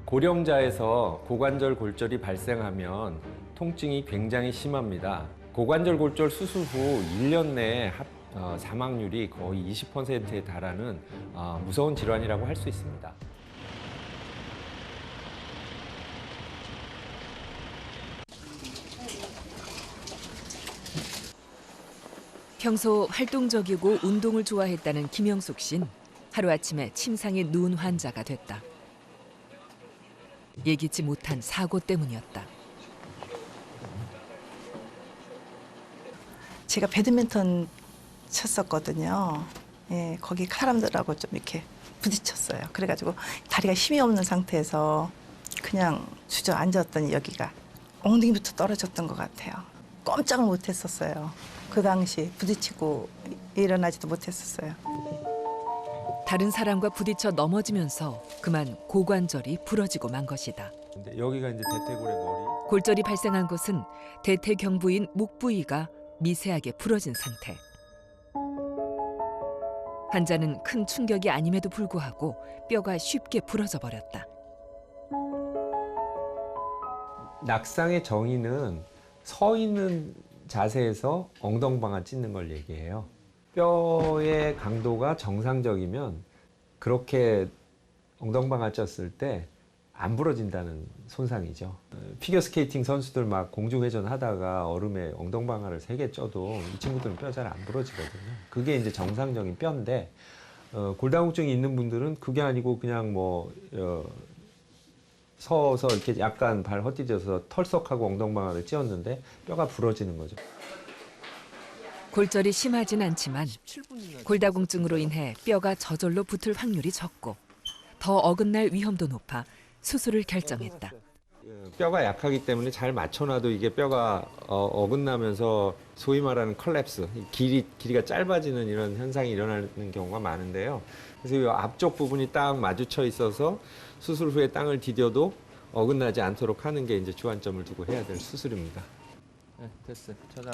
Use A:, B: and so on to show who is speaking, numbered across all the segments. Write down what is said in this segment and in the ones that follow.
A: 고령자에서 고관절 골절이 발생하면 통증이 굉장히 심합니다. 고관절 골절 수술 후 1년 내에 사망률이 거의 20%에 달하는 무서운 질환이라고 할 수 있습니다.
B: 평소 활동적이고 운동을 좋아했다는 김영숙 씨는 하루아침에 침상에 누운 환자가 됐다. 예기치 못한 사고 때문이었다.
C: 제가 배드민턴 쳤었거든요. 예, 거기 사람들하고 좀 이렇게 부딪혔어요. 그래가지고 다리가 힘이 없는 상태에서 그냥 주저앉았더니 여기가 엉덩이부터 떨어졌던 것 같아요. 꼼짝을 못했었어요. 그 당시 부딪히고 일어나지도 못했었어요.
B: 다른 사람과 부딪혀 넘어지면서 그만 고관절이 부러지고 만 것이다.
A: 근데 여기가 이제 대퇴골의 머리.
B: 골절이 발생한 곳은 대퇴경부인 목 부위가 미세하게 부러진 상태. 환자는 큰 충격이 아님에도 불구하고 뼈가 쉽게 부러져 버렸다.
A: 낙상의 정의는 서 있는 자세에서 엉덩방아 찢는 걸 얘기해요. 뼈의 강도가 정상적이면 그렇게 엉덩방아 쪘을 때 안 부러진다는 손상이죠. 피겨스케이팅 선수들 막 공중회전 하다가 얼음에 엉덩방아를 3개 쪄도 이 친구들은 뼈 잘 안 부러지거든요. 그게 이제 정상적인 뼈인데 골다공증이 있는 분들은 그게 아니고 그냥 서서 이렇게 약간 발 헛디뎌서 털썩하고 엉덩방아를 찧었는데 뼈가 부러지는 거죠.
B: 골절이 심하진 않지만 골다공증으로 인해 뼈가 저절로 붙을 확률이 적고 더 어긋날 위험도 높아 수술을 결정했다.
A: 뼈가 약하기 때문에 잘 맞춰놔도 이게 뼈가 어긋나면서 소위 말하는 컬랩스, 길이가 짧아지는 이런 현상이 일어나는 경우가 많은데요. 그래서 이 앞쪽 부분이 딱 마주쳐 있어서 수술 후에 땅을 디뎌도 어긋나지 않도록 하는 게 이제 주안점을 두고 해야 될 수술입니다. 네, 됐어. 찾아.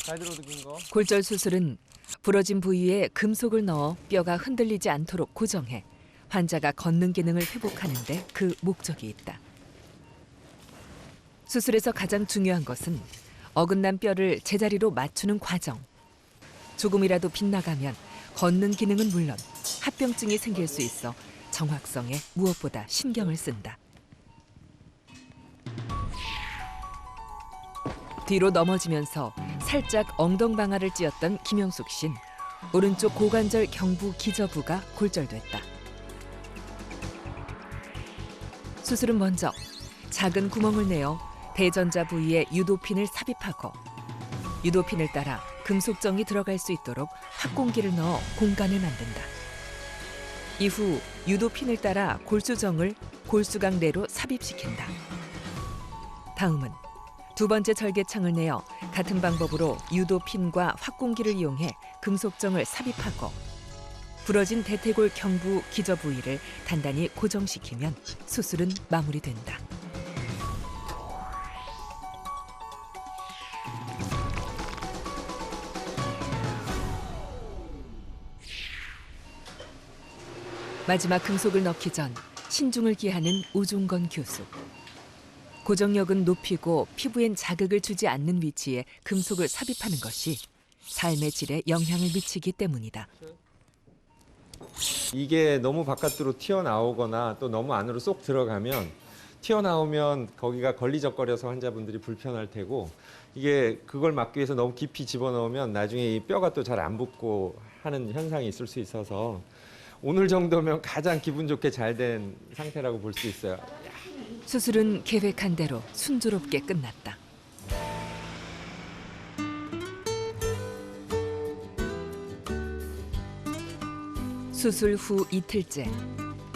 A: 사이드로드 긴 거.
B: 골절 수술은 부러진 부위에 금속을 넣어 뼈가 흔들리지 않도록 고정해 환자가 걷는 기능을 회복하는 데 그 목적이 있다. 수술에서 가장 중요한 것은 어긋난 뼈를 제자리로 맞추는 과정. 조금이라도 빗나가면 걷는 기능은 물론 합병증이 생길 수 있어 정확성에 무엇보다 신경을 쓴다. 뒤로 넘어지면서 살짝 엉덩방아를 찧었던 김영숙 씨는 오른쪽 고관절 경부 기저부가 골절됐다. 수술은 먼저 작은 구멍을 내어 대전자 부위에 유도핀을 삽입하고 유도핀을 따라 금속정이 들어갈 수 있도록 확공기를 넣어 공간을 만든다. 이후 유도핀을 따라 골수정을 골수강 내로 삽입시킨다. 다음은 두 번째 절개창을 내어 같은 방법으로 유도핀과 확공기를 이용해 금속정을 삽입하고 부러진 대퇴골 경부 기저 부위를 단단히 고정시키면 수술은 마무리된다. 마지막 금속을 넣기 전 신중을 기하는 우중건 교수. 고정력은 높이고 피부엔 자극을 주지 않는 위치에 금속을 삽입하는 것이 삶의 질에 영향을 미치기 때문이다.
A: 이게 너무 바깥으로 튀어나오거나 또 너무 안으로 쏙 들어가면 튀어나오면 거기가 걸리적거려서 환자분들이 불편할 테고 이게 그걸 막기 위해서 너무 깊이 집어넣으면 나중에 이 뼈가 또 잘 안 붙고 하는 현상이 있을 수 있어서 오늘 정도면 가장 기분 좋게 잘 된 상태라고 볼 수 있어요.
B: 수술은 계획한 대로 순조롭게 끝났다. 수술 후 이틀째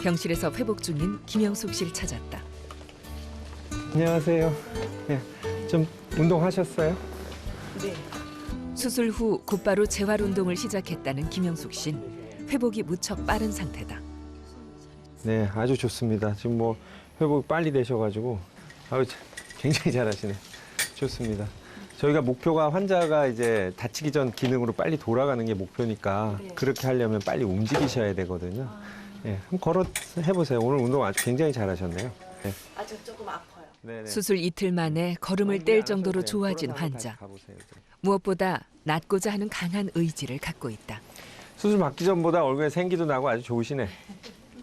B: 병실에서 회복 중인 김영숙 씨를 찾았다.
A: 안녕하세요. 네, 좀 운동하셨어요?
C: 네.
B: 수술 후 곧바로 재활 운동을 시작했다는 김영숙 씨는 회복이 무척 빠른 상태다.
A: 네, 아주 좋습니다. 지금 회복이 빨리 되셔가지고 굉장히 잘하시네. 좋습니다. 저희가 목표가 환자가 이제 다치기 전 기능으로 빨리 돌아가는 게 목표니까 그렇게 하려면 빨리 움직이셔야 되거든요. 네, 한번 걸어 해보세요. 오늘 운동 아주 굉장히 잘하셨네요. 네.
C: 아직 조금 아파요.
A: 네네.
B: 수술 이틀 만에 걸음을 뗄 정도로 좋아진 환자. 무엇보다 낫고자 하는 강한 의지를 갖고 있다.
A: 수술 받기 전보다 얼굴에 생기도 나고 아주 좋으시네.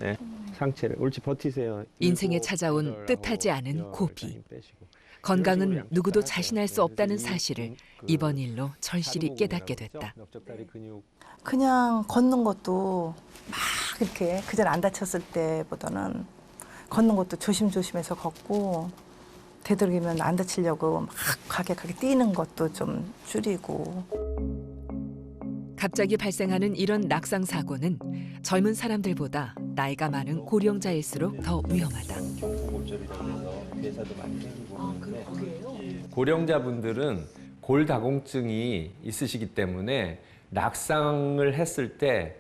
A: 네, 상체를 옳지 버티세요.
B: 인생에
A: 7,
B: 찾아온
A: 8,
B: 뜻하지
A: 9,
B: 않은
A: 10
B: 고비.
A: 이렇게 빼시고.
B: 건강은 누구도
A: 이런 식으로
B: 자신할 수
A: 양치하세요.
B: 없다는
A: 그래서
B: 사실을
A: 그
B: 이번 일로 절실히
A: 사두부근이라고
B: 깨닫게
A: 그러죠?
B: 됐다.
A: 넓적다리 근육.
C: 그냥 걷는 것도 막 이렇게 그전 안 다쳤을 때보다는 걷는 것도 조심조심해서 걷고 되도록이면 안 다치려고 막 과격하게 뛰는 것도 좀 줄이고.
B: 갑자기 발생하는 이런 낙상 사고는 젊은 사람들보다 나이가 많은 고령자일수록 더 위험하다.
A: 고령자분들은 골다공증이 있으시기 때문에 낙상을 했을 때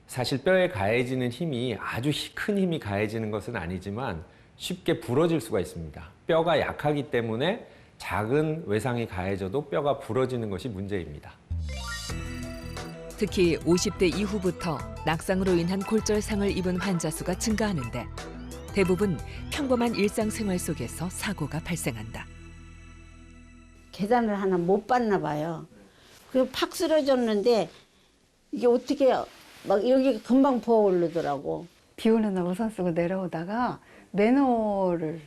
A: 사실 뼈에 가해지는 힘이 아주 큰 힘이 가해지는 것은 아니지만 쉽게 부러질 수가 있습니다. 뼈가 약하기 때문에 작은 외상이 가해져도 뼈가 부러지는 것이 문제입니다.
B: 특히 50대 이후부터 낙상으로 인한 골절상을 입은 환자 수가 증가하는데 대부분 평범한 일상생활 속에서 사고가 발생한다.
D: 계단을 하나 못 봤나 봐요. 그리고 팍 쓰러졌는데 이게 어떻게 막 여기 금방 부어오르더라고.
E: 비 오는 날 우산 쓰고 내려오다가 맨홀을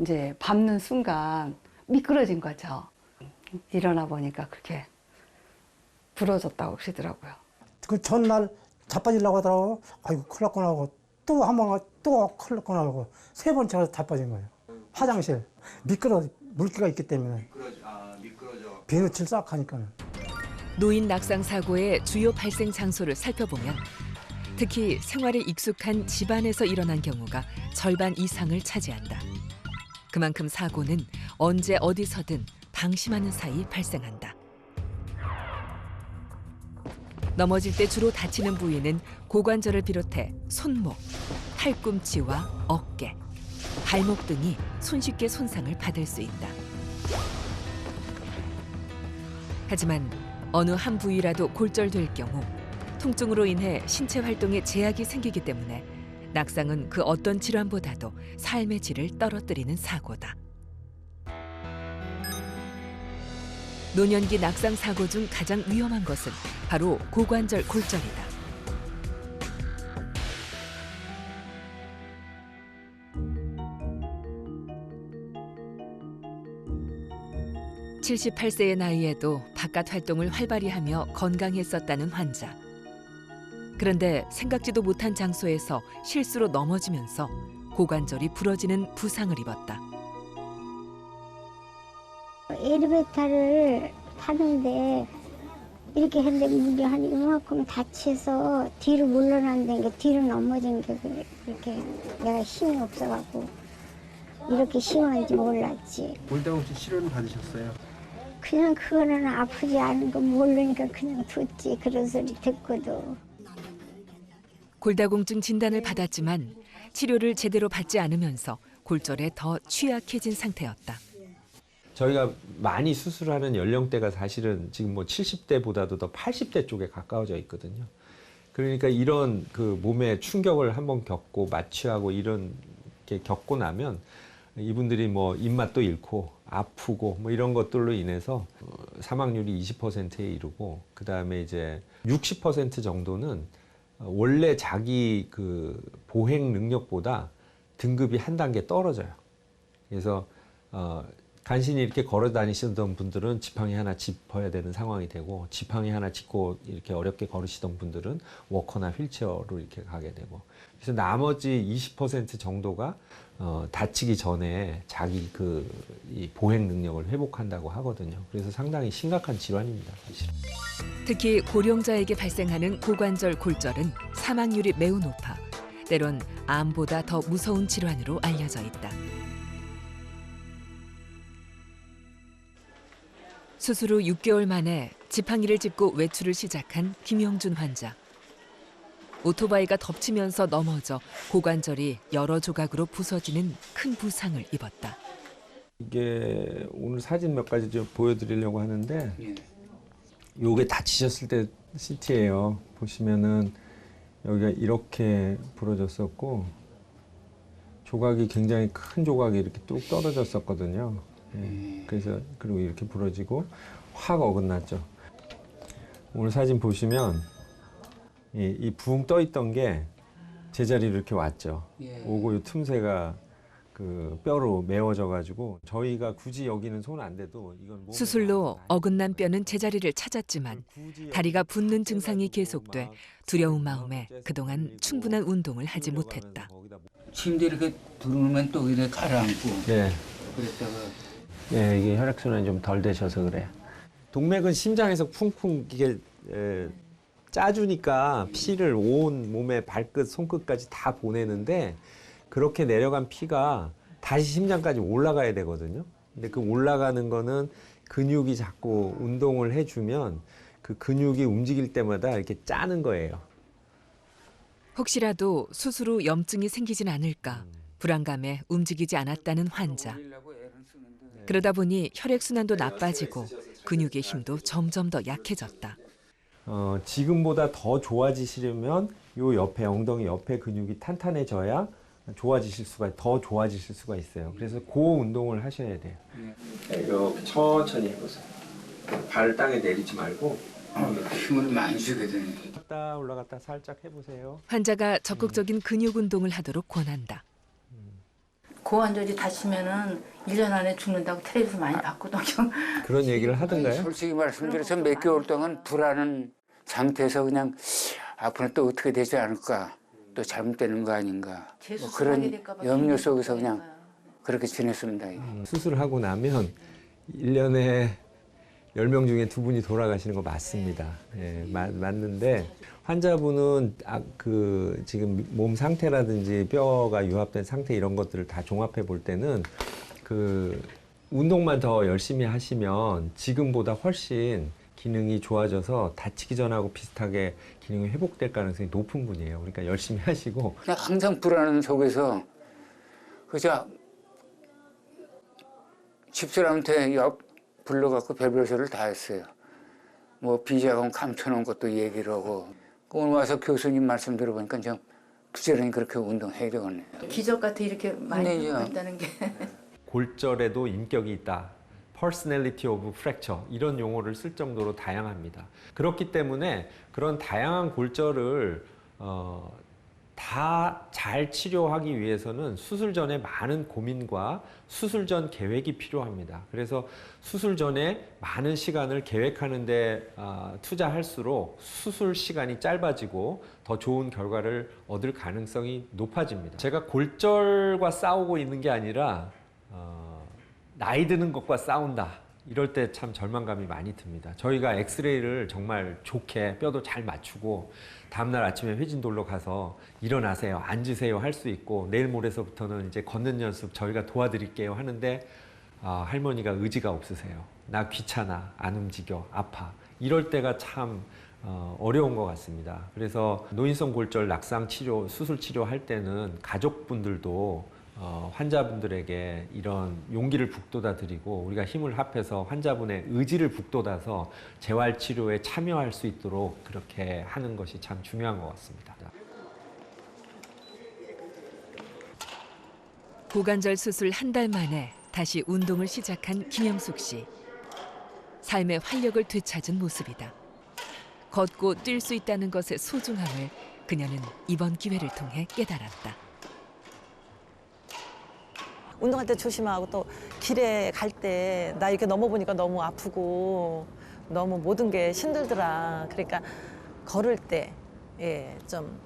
E: 이제 밟는 순간 미끄러진 거죠. 일어나 보니까 그게 부러졌다고 그러더라고요.
F: 그 전날 자빠지려고 하더라고. 아이고 큰일 났구나 하고 또 한 번 또 큰일 났구나 하고 세 번째 자빠진 거예요. 화장실 미끄러 물기가 있기 때문에 비누칠 싹 하니까는.
B: 노인 낙상 사고의 주요 발생 장소를 살펴보면 특히 생활에 익숙한 집안에서 일어난 경우가 절반 이상을 차지한다. 그만큼 사고는 언제 어디서든 방심하는 사이 발생한다. 넘어질 때 주로 다치는 부위는 고관절을 비롯해 손목, 팔꿈치와 어깨, 발목 등이 손쉽게 손상을 받을 수 있다. 하지만 어느 한 부위라도 골절될 경우 통증으로 인해 신체 활동에 제약이 생기기 때문에 낙상은 그 어떤 질환보다도 삶의 질을 떨어뜨리는 사고다. 노년기 낙상 사고 중 가장 위험한 것은 바로 고관절 골절이다. (78세의) 나이에도 바깥 활동을 활발히 하며 건강했었다는 환자. 그런데 생각지도 못한 장소에서 실수로 넘어지면서 고관절이 부러지는 부상을 입었다.
G: 엘리베이터를 타는데 이렇게 했는데 문이 한 이만큼 다쳐서 뒤로 물러난다는 게 뒤로 넘어진 게 그렇게 내가 힘이 없어갖고 이렇게 심한지 몰랐지.
H: 골다공증 치료는 받으셨어요?
G: 그냥 그거는 아프지 않은 거 모르니까 그냥 뒀지. 그런 소리 듣고도.
B: 골다공증 진단을 받았지만 치료를 제대로 받지 않으면서 골절에 더 취약해진 상태였다.
A: 저희가 많이 수술하는 연령대가 사실은 지금 뭐 70대보다도 더 80대 쪽에 가까워져 있거든요. 그러니까 이런 그 몸의 충격을 한번 겪고 마취하고 이런 게 겪고 나면 이분들이 뭐 입맛도 잃고 아프고 뭐 이런 것들로 인해서 사망률이 20%에 이르고 그 다음에 이제 60% 정도는 원래 자기 그 보행 능력보다 등급이 한 단계 떨어져요. 그래서 간신히 이렇게 걸어 다니시던 분들은 지팡이 하나 짚어야 되는 상황이 되고 지팡이 하나 짚고 이렇게 어렵게 걸으시던 분들은 워커나 휠체어로 이렇게 가게 되고 그래서 나머지 20% 정도가 다치기 전에 자기 이 보행 능력을 회복한다고 하거든요. 그래서 상당히 심각한 질환입니다, 사실.
B: 특히 고령자에게 발생하는 고관절 골절은 사망률이 매우 높아 때론 암보다 더 무서운 질환으로 알려져 있다. 수술 후 6개월 만에 지팡이를 짚고 외출을 시작한 김영준 환자. 오토바이가 덮치면서 넘어져 고관절이 여러 조각으로 부서지는 큰 부상을 입었다.
A: 이게 오늘 사진 몇 가지 좀 보여드리려고 하는데 요게 다치셨을 때 CT예요. 보시면은 여기가 이렇게 부러졌었고 조각이 굉장히 큰 조각이 이렇게 뚝 떨어졌었거든요. 예, 그래서 그리고 이렇게 부러지고 확 어긋났죠. 오늘 사진 보시면 이 붕 떠 있던 게 제자리로 이렇게 왔죠. 오고 이 틈새가 그 뼈로 메워져 가지고 저희가 굳이 여기는 손 안 대도 이건 몸에
B: 수술로
A: 닿는
B: 어긋난 뼈는 제자리를 찾았지만
A: 굳이
B: 다리가
A: 여기
B: 붓는 증상이 계속돼
A: 막
B: 두려운 마음에 그동안 충분한 운동을 하지 못했다.
I: 침대 이렇게 들어오면 또 이렇게 가라앉고
A: 네.
I: 그랬다가
A: 예, 이게 혈액순환이 좀 덜 되셔서 그래요. 동맥은 심장에서 쿵쿵 이게 짜주니까 피를 온 몸의 발끝, 손끝까지 다 보내는데 그렇게 내려간 피가 다시 심장까지 올라가야 되거든요. 근데 그 올라가는 거는 근육이 자꾸 운동을 해주면 그 근육이 움직일 때마다 이렇게 짜는 거예요.
B: 혹시라도 수술 후 염증이 생기진 않을까 불안감에 움직이지 않았다는 환자. 그러다 보니 혈액순환도 나빠지고 근육의 힘도 점점 더 약해졌다.
A: 지금보다 더 좋아지시려면 요 옆에 엉덩이 옆에 근육이 탄탄해져야 더 좋아지실 수가 있어요. 그래서 그 운동을 하셔야 돼요. 이렇게 천천히 해보세요. 발을 땅에 내리지 말고
I: 힘을 많이 주게 되네.
A: 올라갔다 올라갔다 살짝 해보세요.
B: 환자가 적극적인 근육 운동을 하도록 권한다.
C: 고관절이 다치면은 1년 안에 죽는다고 텔레비에서 많이 봤거든요.
A: 그런 얘기를 하던가요?
I: 솔직히 말씀드려서 몇 개월 동안 불안한 상태에서 그냥 앞으로 또 어떻게 되지 않을까, 또 잘못되는 거 아닌가, 뭐 그런 염려 속에서 그냥 그렇게 지냈습니다.
A: 수술하고 나면 1년에 10명 중에 2분이 돌아가시는 거 맞습니다. 예, 맞는데 환자분은 지금 몸 상태라든지 뼈가 유합된 상태 이런 것들을 다 종합해 볼 때는 그 운동만 더 열심히 하시면 지금보다 훨씬 기능이 좋아져서 다치기 전하고 비슷하게 기능이 회복될 가능성이 높은 분이에요. 그러니까 열심히 하시고.
I: 그냥 항상 불안한 속에서 그저 집사람한테 불러갖고 별별소리를 다 했어요. 뭐 비자금 감춰놓은 것도 얘기를 하고 오늘 와서 교수님 말씀 들어보니까 좀 부지런히 그렇게 운동해야 되겠네요.
C: 기적 같아 이렇게 많이 있다는 게.
A: 골절에도 인격이 있다. Personality of Fracture 이런 용어를 쓸 정도로 다양합니다. 그렇기 때문에 그런 다양한 골절을 다 잘 치료하기 위해서는 수술 전에 많은 고민과 수술 전 계획이 필요합니다. 그래서 수술 전에 많은 시간을 계획하는 데 투자할수록 수술 시간이 짧아지고 더 좋은 결과를 얻을 가능성이 높아집니다. 제가 골절과 싸우고 있는 게 아니라 나이 드는 것과 싸운다. 이럴 때 참 절망감이 많이 듭니다. 저희가 엑스레이를 정말 좋게 뼈도 잘 맞추고 다음날 아침에 회진돌로 가서 일어나세요, 앉으세요 할 수 있고 내일 모레서부터는 이제 걷는 연습 저희가 도와드릴게요 하는데 할머니가 의지가 없으세요. 나 귀찮아, 안 움직여, 아파. 이럴 때가 참 어려운 것 같습니다. 그래서 노인성 골절 낙상 치료, 수술 치료할 때는 가족분들도 환자분들에게 이런 용기를 북돋아 드리고 우리가 힘을 합해서 환자분의 의지를 북돋아서 재활치료에 참여할 수 있도록 그렇게 하는 것이 참 중요한 것 같습니다.
B: 고관절 수술 한 달 만에 다시 운동을 시작한 김영숙 씨. 삶의 활력을 되찾은 모습이다. 걷고 뛸 수 있다는 것의 소중함을 그녀는 이번 기회를 통해 깨달았다.
C: 운동할 때 조심하고 또 길에 갈 때 나 이렇게 넘어보니까 너무 아프고 너무 모든 게 힘들더라. 그러니까 걸을 때 좀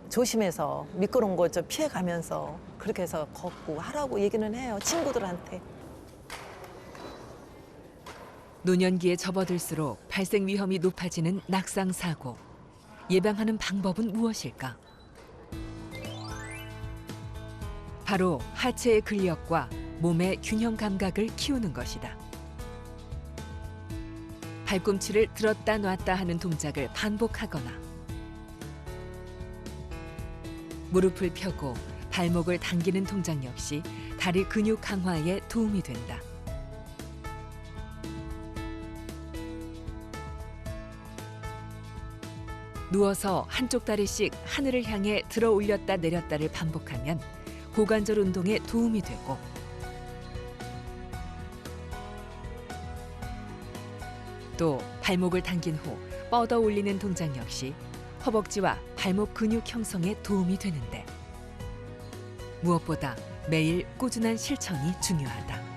C: 조심해서 미끄러운 거 좀 피해가면서 그렇게 해서 걷고 하라고 얘기는 해요. 친구들한테.
B: 노년기에 접어들수록 발생 위험이 높아지는 낙상 사고. 예방하는 방법은 무엇일까? 바로 하체의 근력과 몸의 균형 감각을 키우는 것이다. 발꿈치를 들었다 놨다 하는 동작을 반복하거나 무릎을 펴고 발목을 당기는 동작 역시 다리 근육 강화에 도움이 된다. 누워서 한쪽 다리씩 하늘을 향해 들어 올렸다 내렸다를 반복하면 고관절 운동에 도움이 되고 또 발목을 당긴 후 뻗어 올리는 동작 역시 허벅지와 발목 근육 형성에 도움이 되는데 무엇보다 매일 꾸준한 실천이 중요하다.